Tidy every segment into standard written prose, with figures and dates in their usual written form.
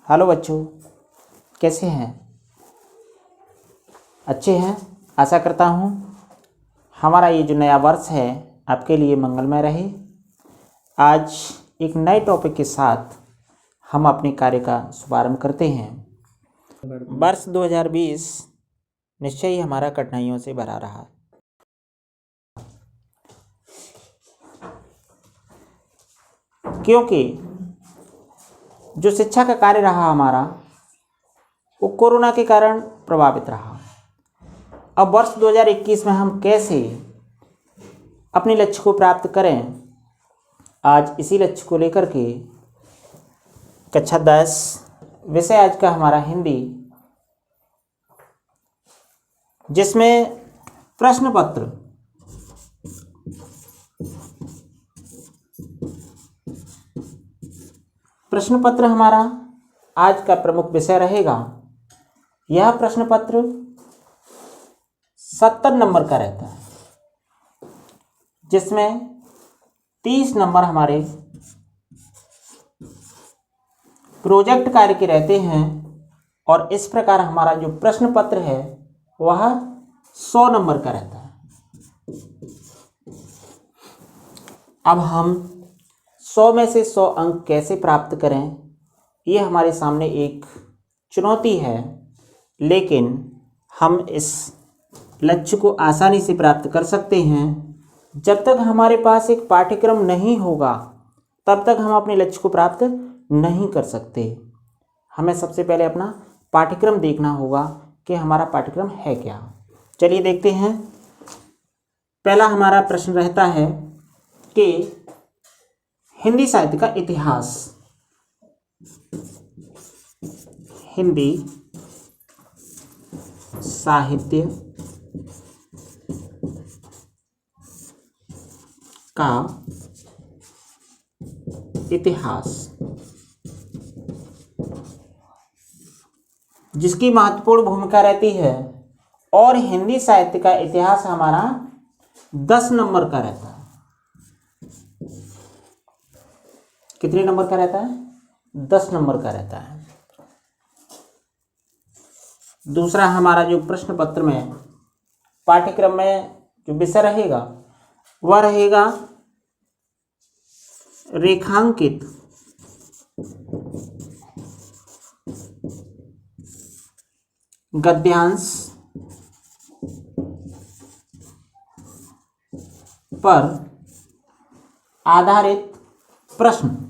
Hello बच्चों, कैसे हैं? अच्छे हैं। आशा करता हूँ हमारा ये जो नया वर्ष है आपके लिए मंगलमय रहे। आज एक नए टॉपिक के साथ हम अपने कार्य का शुभारंभ करते हैं। वर्ष 2020 निश्चय ही हमारा कठिनाइयों से भरा रहा, क्योंकि जो शिक्षा का कार्य रहा हमारा वो कोरोना के कारण प्रभावित रहा। अब वर्ष 2021 में हम कैसे अपने लक्ष्य को प्राप्त करें, आज इसी लक्ष्य को लेकर के कक्षा 10 विषय आज का हमारा हिंदी, जिसमें प्रश्न पत्र हमारा आज का प्रमुख विषय रहेगा। यह प्रश्न पत्र 70 नंबर का रहता है, जिसमें 30 नंबर हमारे प्रोजेक्ट कार्य के रहते हैं और इस प्रकार हमारा जो प्रश्न पत्र है वह 100 नंबर का रहता है। अब हम 100 में से 100 अंक कैसे प्राप्त करें, ये हमारे सामने एक चुनौती है, लेकिन हम इस लक्ष्य को आसानी से प्राप्त कर सकते हैं। जब तक हमारे पास एक पाठ्यक्रम नहीं होगा तब तक हम अपने लक्ष्य को प्राप्त नहीं कर सकते। हमें सबसे पहले अपना पाठ्यक्रम देखना होगा कि हमारा पाठ्यक्रम है क्या। चलिए देखते हैं। पहला हमारा प्रश्न रहता है कि हिंदी साहित्य का इतिहास। हिंदी साहित्य का इतिहास, जिसकी महत्वपूर्ण भूमिका रहती है, और हिंदी साहित्य का इतिहास हमारा 10 नंबर का रहता है। कितने नंबर का रहता है? 10 नंबर का रहता है। दूसरा हमारा जो प्रश्न पत्र में पाठ्यक्रम में जो विषय रहेगा वह रहेगा रेखांकित गद्यांश पर आधारित प्रश्न।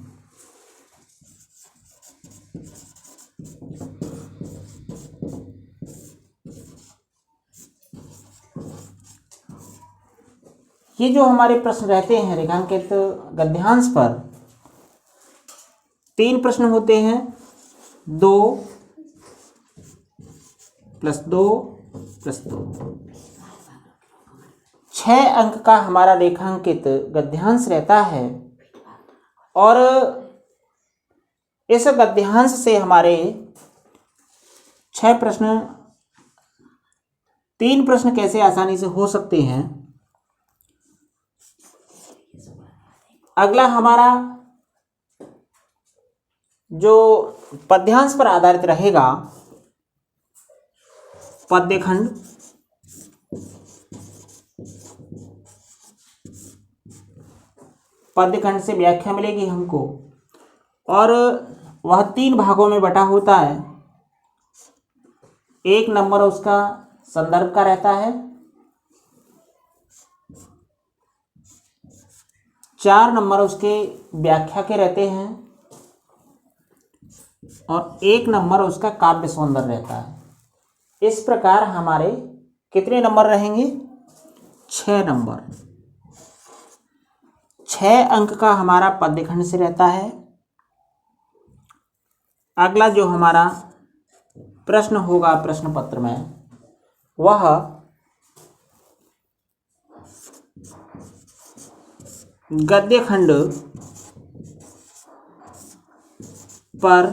ये जो हमारे प्रश्न रहते हैं रेखांकित गद्यांश पर, 3 प्रश्न होते हैं, 2 + 2 + 2। 6 अंक का हमारा रेखांकित गद्यांश रहता है और इस गद्यांश से हमारे 6 प्रश्न, 3 प्रश्न कैसे आसानी से हो सकते हैं। अगला हमारा जो पद्यांश पर आधारित रहेगा, पद्यखंड, पद्यखंड से व्याख्या मिलेगी हमको, और वह 3 भागों में बटा होता है। 1 नंबर उसका संदर्भ का रहता है, 4 नंबर उसके व्याख्या के रहते हैं और 1 नंबर उसका काव्य सौंदर्य रहता है। इस प्रकार हमारे कितने नंबर रहेंगे? 6 नंबर। 6 अंक का हमारा पद्यखंड से रहता है। अगला जो हमारा प्रश्न होगा प्रश्न पत्र में वह गद्यखंड पर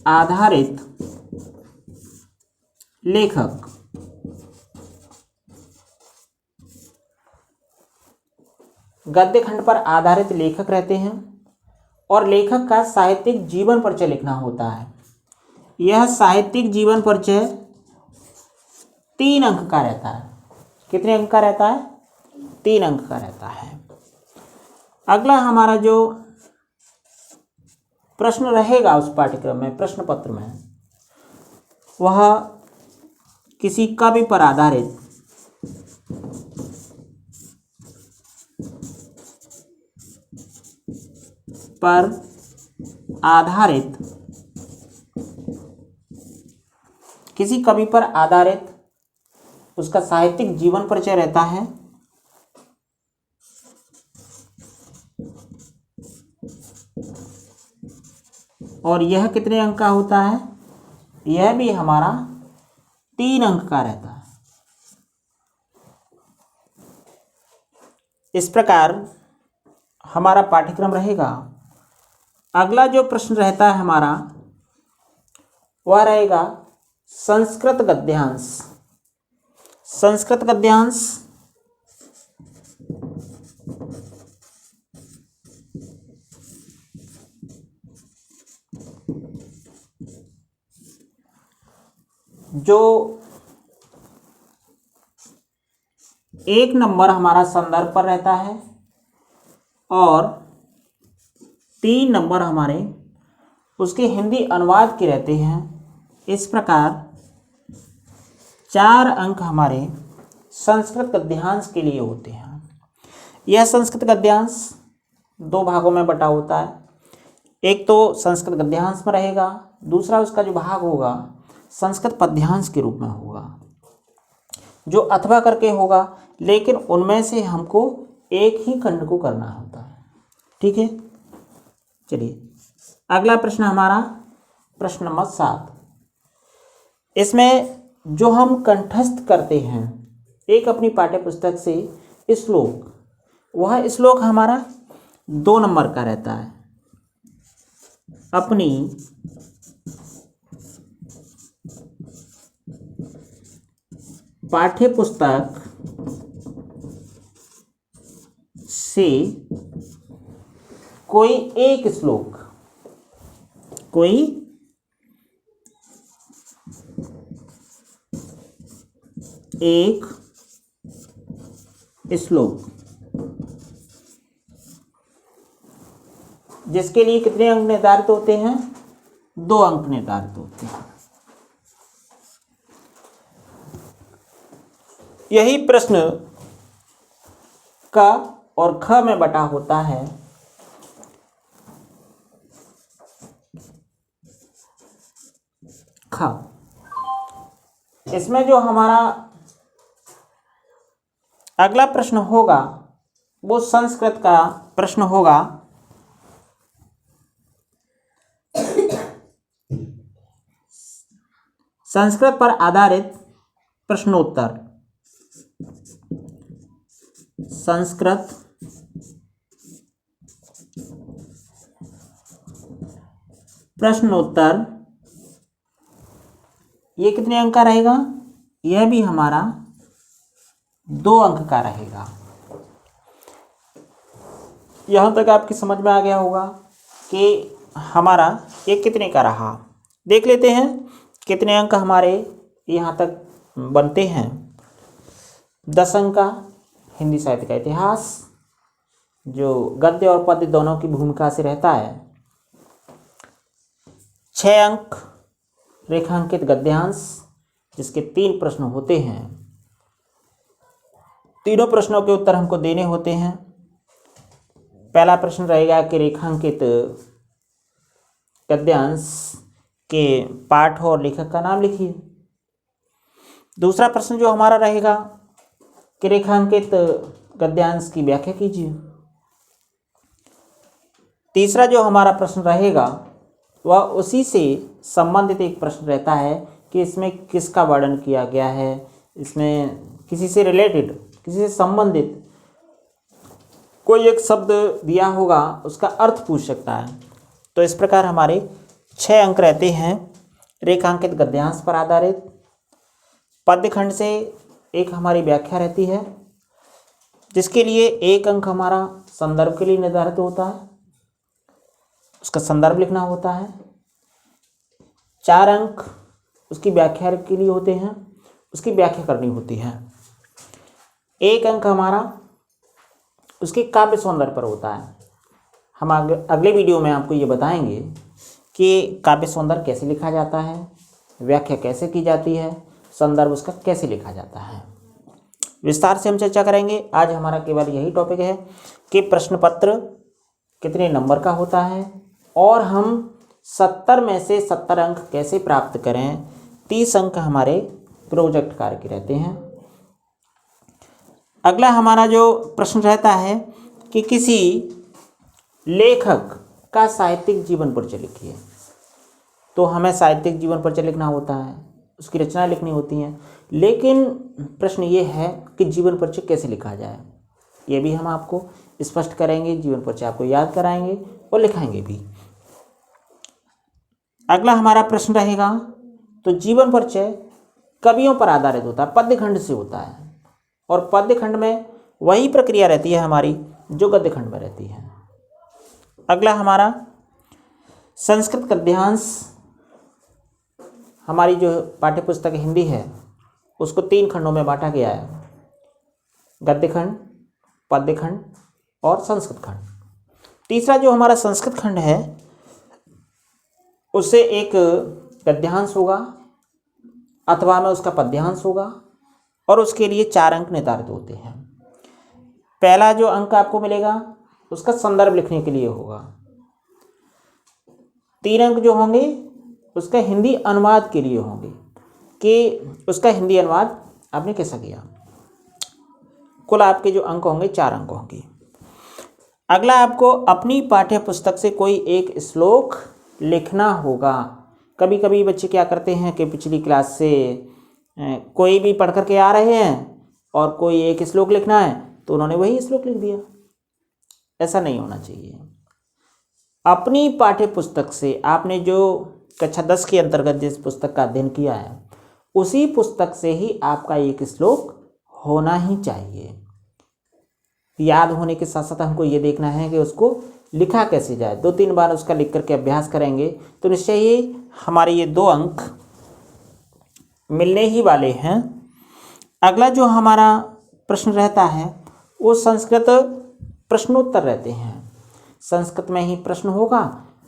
आधारित लेखक। गद्य खंड पर आधारित लेखक रहते हैं और लेखक का साहित्यिक जीवन परिचय लिखना होता है। यह साहित्यिक जीवन परिचय 3 अंक का रहता है। कितने अंक का रहता है? 3 अंक का रहता है। अगला हमारा जो प्रश्न रहेगा उस पाठ्यक्रम में, प्रश्न पत्र में, वह किसी कवि पर आधारित किसी कवि पर आधारित उसका साहित्यिक जीवन परिचय रहता है। और यह कितने अंक का होता है? यह भी हमारा 3 अंक का रहता है। इस प्रकार हमारा पाठ्यक्रम रहेगा। अगला जो प्रश्न रहता है हमारा, वह रहेगा संस्कृत गद्यांश। संस्कृत गद्यांश जो 1 नंबर हमारा संदर्भ पर रहता है और 3 नंबर हमारे उसके हिंदी अनुवाद के रहते हैं। इस प्रकार 4 अंक हमारे संस्कृत गद्यांश के लिए होते हैं। यह संस्कृत गद्यांश 2 भागों में बटा होता है। एक तो संस्कृत गद्यांश में रहेगा, दूसरा उसका जो भाग होगा संस्कृत पद्यांश के रूप में होगा, जो अथवा करके होगा, लेकिन उनमें से हमको एक ही खंड को करना होता है। ठीक है, चलिए अगला प्रश्न हमारा प्रश्न नंबर 7। इसमें जो हम कंठस्थ करते हैं एक अपनी पाठ्य पुस्तक से श्लोक, वह श्लोक हमारा 2 नंबर का रहता है। अपनी पाठ्य पुस्तक से कोई एक श्लोक, जिसके लिए कितने अंक निर्धारित होते हैं? 2 अंक निर्धारित होते हैं। यही प्रश्न क और ख में बटा होता है। ख, इसमें जो हमारा अगला प्रश्न होगा वो संस्कृत का प्रश्न होगा। संस्कृत पर आधारित प्रश्नोत्तर। संस्कृत प्रश्नोत्तर, ये कितने अंक का रहेगा? यह भी हमारा 2 अंक का रहेगा। यहाँ तक आपकी समझ में आ गया होगा कि हमारा ये कितने का रहा। देख लेते हैं कितने अंक हमारे यहाँ तक बनते हैं। 10 अंक का हिंदी साहित्य का इतिहास, जो गद्य और पद्य दोनों की भूमिका से रहता है। 6 अंक रेखांकित गद्यांश, जिसके 3 प्रश्न होते हैं। तीनों प्रश्नों के उत्तर हमको देने होते हैं। पहला प्रश्न रहेगा कि रेखांकित गद्यांश के पाठ और लेखक का नाम लिखिए। दूसरा प्रश्न जो हमारा रहेगा कि रेखांकित गद्यांश की व्याख्या कीजिए। तीसरा जो हमारा प्रश्न रहेगा वह उसी से संबंधित एक प्रश्न रहता है कि इसमें किसका वर्णन किया गया है, इसमें किसी से रिलेटेड, किसी से संबंधित कोई एक शब्द दिया होगा, उसका अर्थ पूछ सकता है। तो इस प्रकार हमारे 6 अंक रहते हैं रेखांकित गद्यांश पर आधारित। पद्य खंड से एक हमारी व्याख्या रहती है, जिसके लिए 1 अंक हमारा संदर्भ के लिए निर्धारित होता है। उसका संदर्भ लिखना होता है। 4 अंक उसकी व्याख्या के लिए होते हैं, उसकी व्याख्या करनी होती है। 1 अंक हमारा उसके काव्य सौंदर्य पर होता है। हम अगले वीडियो में आपको ये बताएंगे कि काव्य सौंदर्य कैसे लिखा जाता है, व्याख्या कैसे की जाती है, संदर्भ उसका कैसे लिखा जाता है, विस्तार से हम चर्चा करेंगे। आज हमारा केवल यही टॉपिक है कि प्रश्न पत्र कितने नंबर का होता है और हम 70 में से 70 अंक कैसे प्राप्त करें। 30 अंक हमारे प्रोजेक्ट कार्य के रहते हैं। अगला हमारा जो प्रश्न रहता है कि किसी लेखक का साहित्यिक जीवन परिचय लिखिए। तो हमें साहित्यिक जीवन परिचय लिखना होता है, उसकी रचना लिखनी होती हैं, लेकिन प्रश्न ये है कि जीवन परिचय कैसे लिखा जाए, ये भी हम आपको स्पष्ट करेंगे। जीवन परिचय आपको याद कराएंगे और लिखाएंगे भी। अगला हमारा प्रश्न रहेगा, तो जीवन परिचय कवियों पर आधारित होता है, पद्य खंड से होता है, और पद्य खंड में वही प्रक्रिया रहती है हमारी जो गद्य खंड में रहती है। अगला हमारा संस्कृत गद्यांश, हमारी जो पाठ्य पुस्तक हिंदी है उसको 3 खंडों में बांटा गया है, गद्य खंड, पद्य खंड और संस्कृत खंड। तीसरा जो हमारा संस्कृत खंड है उससे एक गद्यांश होगा अथवा में उसका पद्यांश होगा और उसके लिए 4 अंक निर्धारित होते हैं। पहला जो अंक आपको मिलेगा उसका संदर्भ लिखने के लिए होगा। 3 अंक जो होंगे उसका हिंदी अनुवाद के लिए होंगे कि उसका हिंदी अनुवाद आपने कैसा किया। कुल आपके जो अंक होंगे 4 अंक होंगे। अगला आपको अपनी पाठ्य पुस्तक से कोई एक श्लोक लिखना होगा। कभी कभी बच्चे क्या करते हैं कि पिछली क्लास से कोई भी पढ़ करके आ रहे हैं और कोई एक श्लोक लिखना है तो उन्होंने वही श्लोक लिख दिया। ऐसा नहीं होना चाहिए। अपनी पाठ्य पुस्तक से आपने जो कक्षा 10 के अंतर्गत जिस पुस्तक का अध्ययन किया है उसी पुस्तक से ही आपका एक श्लोक होना ही चाहिए। याद होने के साथ साथ हमको ये देखना है कि उसको लिखा कैसे जाए। 2-3 बार उसका लिख करके अभ्यास करेंगे तो निश्चय ही हमारे ये 2 अंक मिलने ही वाले हैं। अगला जो हमारा प्रश्न रहता है वो संस्कृत प्रश्नोत्तर रहते हैं। संस्कृत में ही प्रश्न होगा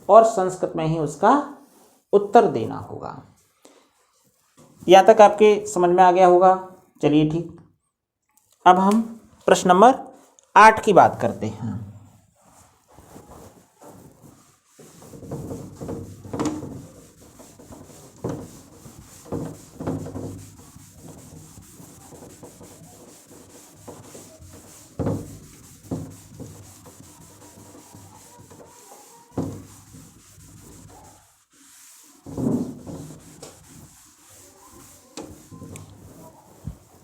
और संस्कृत में ही उसका उत्तर देना होगा। यहाँ तक आपके समझ में आ गया होगा। चलिए ठीक, अब हम प्रश्न नंबर 8 की बात करते हैं।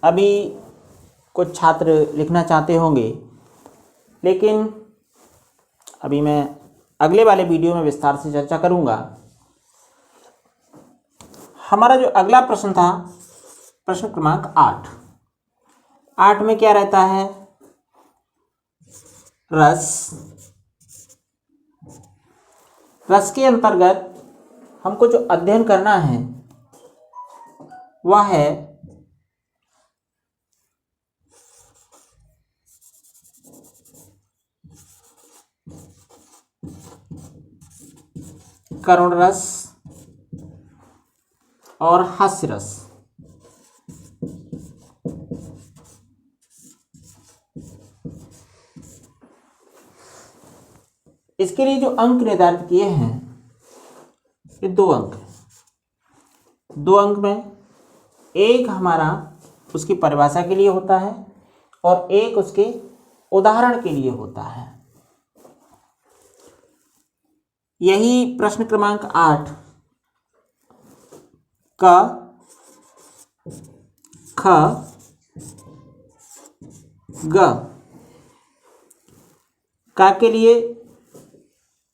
अभी कुछ छात्र लिखना चाहते होंगे, लेकिन अभी मैं अगले वाले वीडियो में विस्तार से चर्चा करूंगा। हमारा जो अगला प्रश्न था प्रश्न क्रमांक 8 में क्या रहता है, रस के अंतर्गत हमको जो अध्ययन करना है वह है करुण रस और हास्य रस। इसके लिए जो अंक निर्धारित किए हैं ये 2 अंक हैं। 2 अंक में एक हमारा उसकी परिभाषा के लिए होता है और एक उसके उदाहरण के लिए होता है। यही प्रश्न क्रमांक 8 क, ख, ग का के लिए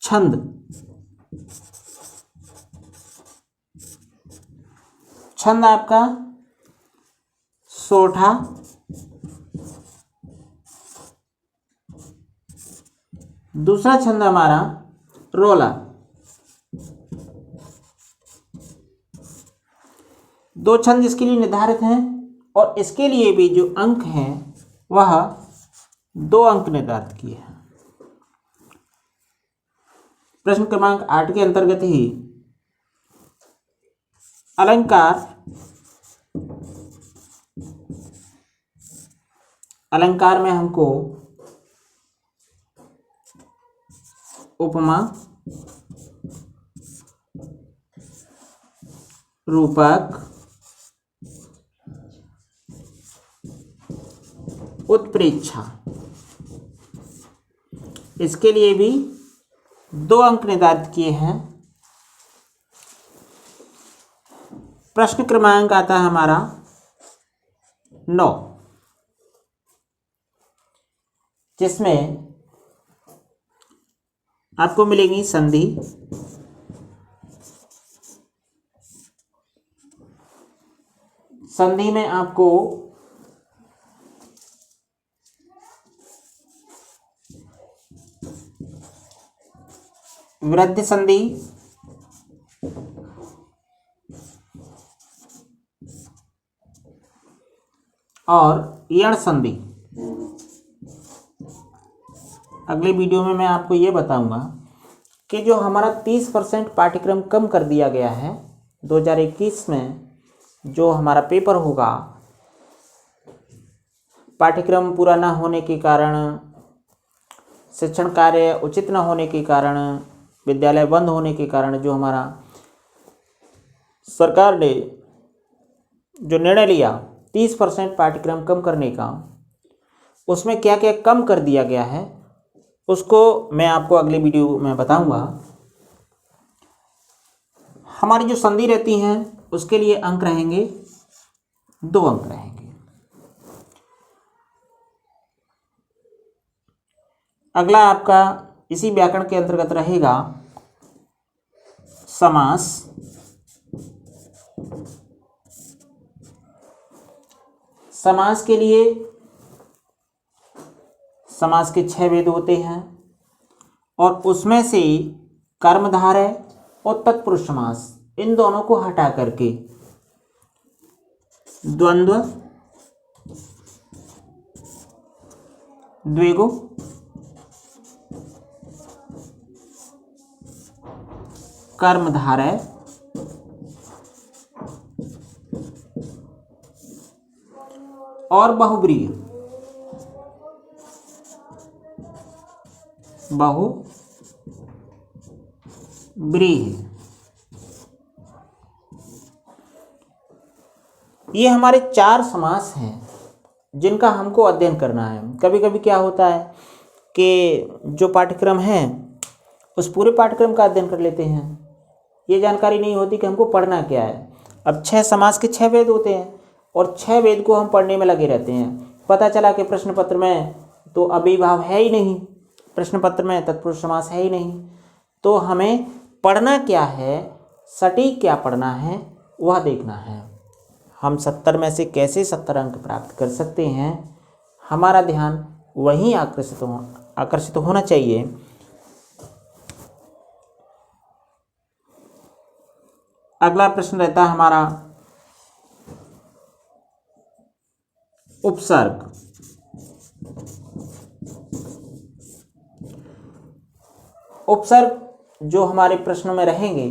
छंद, छंद आपका सोठा, दूसरा छंद हमारा रोला। दो छंद इसके लिए निर्धारित हैं और इसके लिए भी जो अंक हैं वह 2 अंक निर्धारित किए हैं। प्रश्न क्रमांक 8 के अंतर्गत ही अलंकार में हमको उपमा, रूपक, उत्प्रेक्षा, इसके लिए भी 2 अंक निर्धारित किए हैं। प्रश्न क्रमांक आता है हमारा 9, जिसमें आपको मिलेगी संधि, संधि में आपको वृद्धि संधि, और यण संधि। अगले वीडियो में मैं आपको ये बताऊंगा कि जो हमारा 30% पाठ्यक्रम कम कर दिया गया है 2021 में, जो हमारा पेपर होगा, पाठ्यक्रम पूरा ना होने के कारण, शिक्षण कार्य उचित न होने के कारण, विद्यालय बंद होने के कारण जो हमारा सरकार ने जो निर्णय लिया 30% पाठ्यक्रम कम करने का, उसमें क्या क्या कम कर दिया गया है उसको मैं आपको अगले वीडियो में बताऊंगा। हमारी जो संधि रहती हैं उसके लिए अंक रहेंगे, 2 अंक रहेंगे। अगला आपका इसी व्याकरण के अंतर्गत रहेगा समास। समास के लिए समास के 6 भेद होते हैं और उसमें से कर्मधारय और तत्पुरुष समास, इन दोनों को हटा करके द्वंद्व, द्विगु, कर्मधारय और बहुब्रीहि, ये हमारे 4 समास हैं जिनका हमको अध्ययन करना है। कभी कभी क्या होता है कि जो पाठ्यक्रम है उस पूरे पाठ्यक्रम का अध्ययन कर लेते हैं, ये जानकारी नहीं होती कि हमको पढ़ना क्या है। अब 6 समास के 6 वेद होते हैं और 6 वेद को हम पढ़ने में लगे रहते हैं। पता चला कि प्रश्न पत्र में तो अभिभाव है ही नहीं, प्रश्न पत्र में तत्पुरुष समास है ही नहीं, तो हमें पढ़ना क्या है, सटीक क्या पढ़ना है, वह देखना है। हम 70 में से कैसे 70 अंक प्राप्त कर सकते हैं, हमारा ध्यान वहीं आकर्षित होना चाहिए। अगला प्रश्न रहता है हमारा उपसर्ग। उपसर्ग जो हमारे प्रश्नों में रहेंगे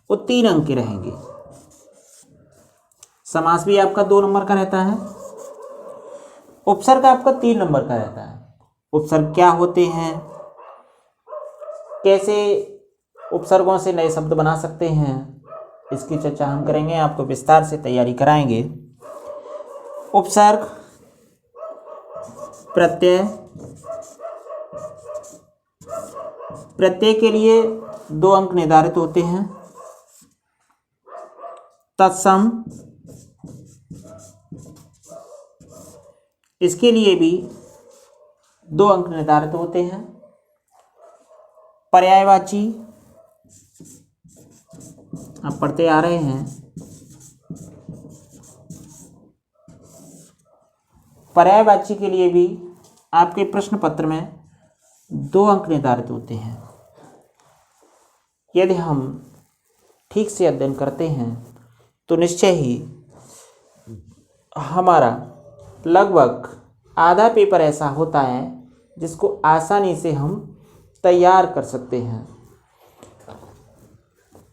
वो 3 अंक के रहेंगे। समास भी आपका 2 नंबर का रहता है, उपसर्ग आपका 3 नंबर का रहता है। उपसर्ग क्या होते हैं, कैसे उपसर्गों से नए शब्द बना सकते हैं, इसकी चर्चा हम करेंगे, आपको विस्तार से तैयारी कराएंगे। उपसर्ग प्रत्यय, प्रत्यय के लिए 2 अंक निर्धारित होते हैं। तत्सम, इसके लिए भी 2 अंक निर्धारित होते हैं। पर्यायवाची, आप पढ़ते आ रहे हैं, पर्यायवाची के लिए भी आपके प्रश्न पत्र में 2 अंक निर्धारित होते हैं। यदि हम ठीक से अध्ययन करते हैं तो निश्चय ही हमारा लगभग आधा पेपर ऐसा होता है जिसको आसानी से हम तैयार कर सकते हैं।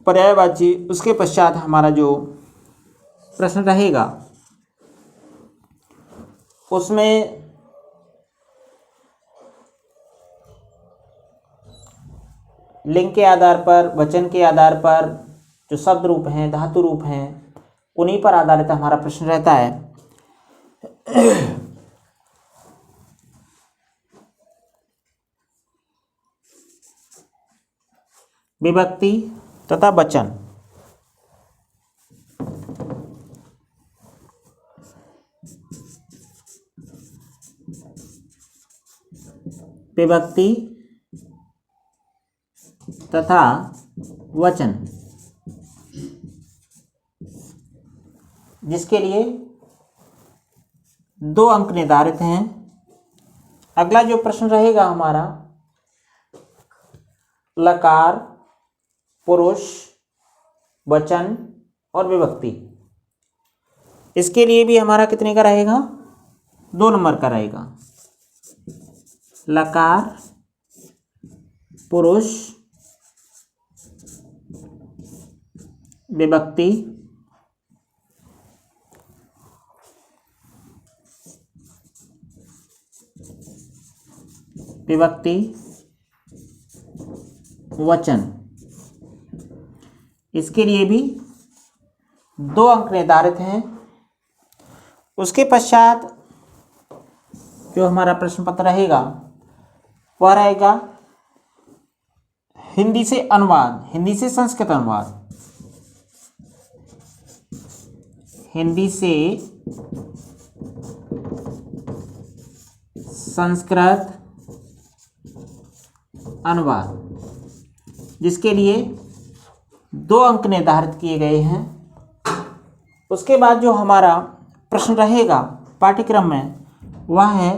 पर्यायवाची उसके पश्चात हमारा जो प्रश्न रहेगा उसमें लिंग के आधार पर, वचन के आधार पर, जो शब्द रूप हैं, धातु रूप हैं, उन्हीं पर आधारित हमारा प्रश्न रहता है। विभक्ति तथा वचन। विभक्ति तथा वचन, जिसके लिए 2 अंक निर्धारित हैं। अगला जो प्रश्न रहेगा हमारा, लकार, पुरुष, वचन और विभक्ति, इसके लिए भी हमारा कितने का रहेगा? 2 नंबर का रहेगा। लकार, पुरुष, विभक्ति, विभक्ति, वचन, इसके लिए भी 2 अंक निर्धारित हैं। उसके पश्चात जो हमारा प्रश्न पत्र रहेगा वह रहेगा हिंदी से अनुवाद, हिंदी से संस्कृत अनुवाद। हिंदी से संस्कृत अनुवाद, जिसके लिए 2 अंक निर्धारित किए गए हैं। उसके बाद जो हमारा प्रश्न रहेगा पाठ्यक्रम में वह है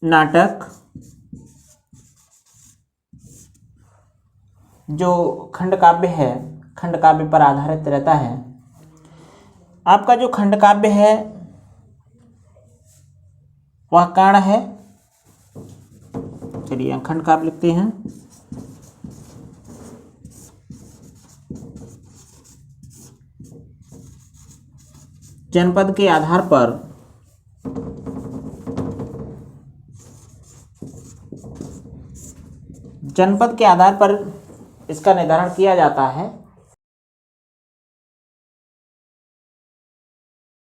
नाटक, जो खंड काव्य है, खंड काव्य पर आधारित रहता है। आपका जो खंड काव्य है वह कर्ण है। चलिए खंड काव्य लिखते हैं। जनपद के आधार पर इसका निर्धारण किया जाता है।